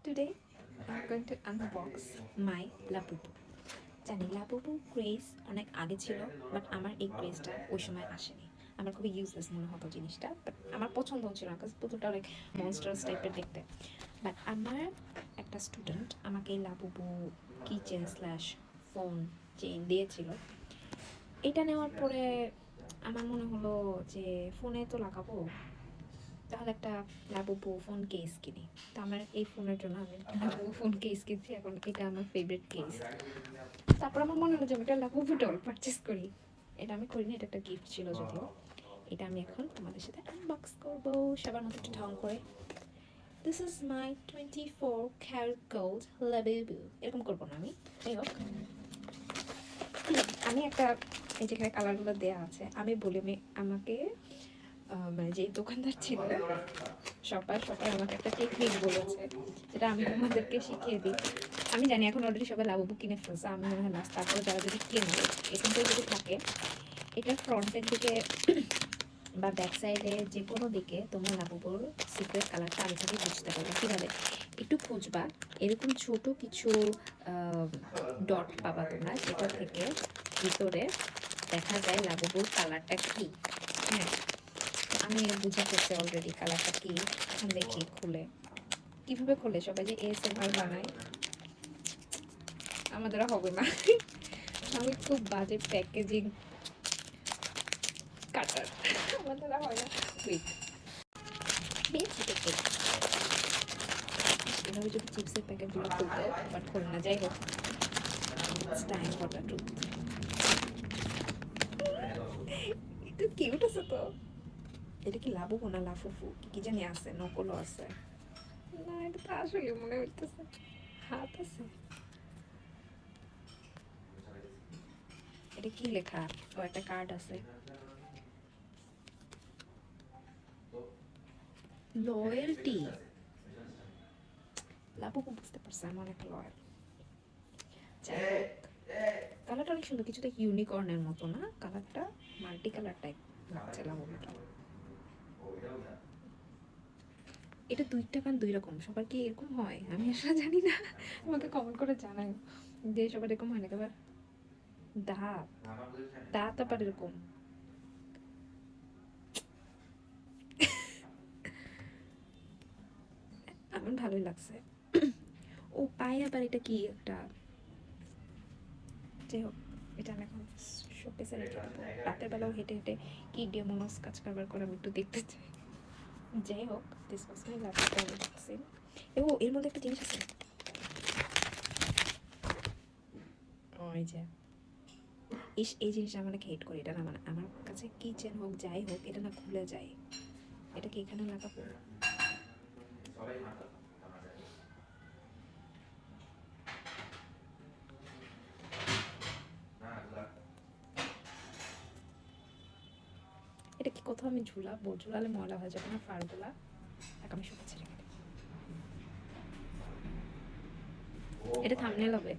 Today I'm going to unbox my Labubu. জানি Labubu craze অনেক আগে ছিল, বাট আমার এই ক্রেজটা ওই সময় আসেনি। আমার খুবই ইউজলেস মনে হতো জিনিসটা, বাট আমার পছন্দ হচ্ছিল না, কারণ পুতুলটা অনেক মনস্টার্স টাইপের দেখতে। বাট আমার একটা স্টুডেন্ট আমাকে এই Labubu kitchen slash phone chain দিয়েছিল। এটা নেওয়ার পরে আমার মনে হলো যে ফোনে তো লাগাবো, তাহলে একটা লাবুবু ফোন কেস কিনি। তো আমার এই ফোনের জন্য আমি লাবুবু ফোন কেস কিনছি। এখন এটা আমার ফেভারিট কেস। তারপর আমার মনে হলো যে আমি একটা লাবুবু ডল পারচেস করি। এটা আমি করিনি, এটা একটা গিফট ছিল যদিও। এটা আমি এখন তোমাদের সাথে আনবক্স করবো সবার মতো একটু ঢং করে। This is my 24 carat gold Labubu. এরকম করবো না আমি, যাই হোক। আমি একটা, এই যেখানে কালারগুলো দেওয়া আছে, আমি বলি আমাকে মানে যে দোকানদার ছিল সবাই আমাকে একটা টেকনিক বলেছে, যেটা আমি তোমাদেরকে শিখিয়ে দিই। আমি জানি এখন অলরেডি সবাই লাবুবু কিনে ফেলছে, আমি মনে হয় লাস্ট। তারপরে যারা যদি কেনে, এখান থেকে যদি থাকে, এটা ফ্রন্টের দিকে বা ব্যাক সাইডে যে কোনো দিকে তোমার লাবুবুর সিক্রেট কালারটা আগে থেকে বুঝতে পারবে। কীভাবে? একটু খুঁজবা, এরকম ছোট কিছু ডট পাবা তোমরা, সেটা থেকে ভিতরে দেখা যায় লাবুবুর কালারটা কী। হ্যাঁ, আমি বুঝে ফেলছি অলরেডি কালারটা কি। এখন দেখি খুলে, কিভাবে খুলে। সবাই যে এএসএমআর বানায়, আমাদের হবে না। আমি খুব বাজে প্যাকেজিং কাটার, আমাদের হয় না। সুইট পেয়েছি তো কেক। এভাবে যদি চিপসের প্যাকেটগুলো খুলতে, বাট খুলে না। যাই হোক, it's time for the truth. এটা কিউট আছে তো। এটা কি লাবুবু না লাফুফু কি জানি আছে, নকলও আছে। না, এটা তো আসলে মনে হইতেছে হাত আছে। এটা কি লেখা? ও, একটা কার্ড আছে। লয়্যালটি। লাবুবু বুঝতে পারছে আমি অনেক লয়াল। যাই হোক, কালারটা অনেক সুন্দর, কিছুটা ইউনিকর্নের মতো না কালারটা, মাল্টি কালার টাইপ লাগছে লাবুবুটা। এটা দুইটা কান দুই রকম, সবার কি এরকম হয় আমি আসলে জানি না। আমাকে কমেন্ট করে জানাই যে সবার এরকম হয় না। আবার দাঁত, দাঁত আবার এরকম। আমার ভালোই লাগছে। ও পায়ে আবার এটা কি একটা, যাই হোক, এটা আমি এখন শোকেসে রেখে দেবো। রাতের বেলাও হেঁটে হেঁটে কি ডেমোনস কাজ কারবার করে আমি একটু দেখতে চাই। যাই হোক, this was my last unboxing. ও, এর মধ্যে একটা জিনিস আছে। ওই যে এই জিনিসটা আমি অনেক হেট করি। এটা না, মানে আমার কাছে কিচেন হোক যাই হোক, এটা না খুলে যায়। এটা কি এখানে লাগাবো? এটা কি কোথাও আমি ঝুলাবো? ঝুলালে ময়লা হয়ে যাবে না ফারগুলা? এক, আমি শুকাচ্ছি রেখে দিই। এটা থাম্বনেল হবে।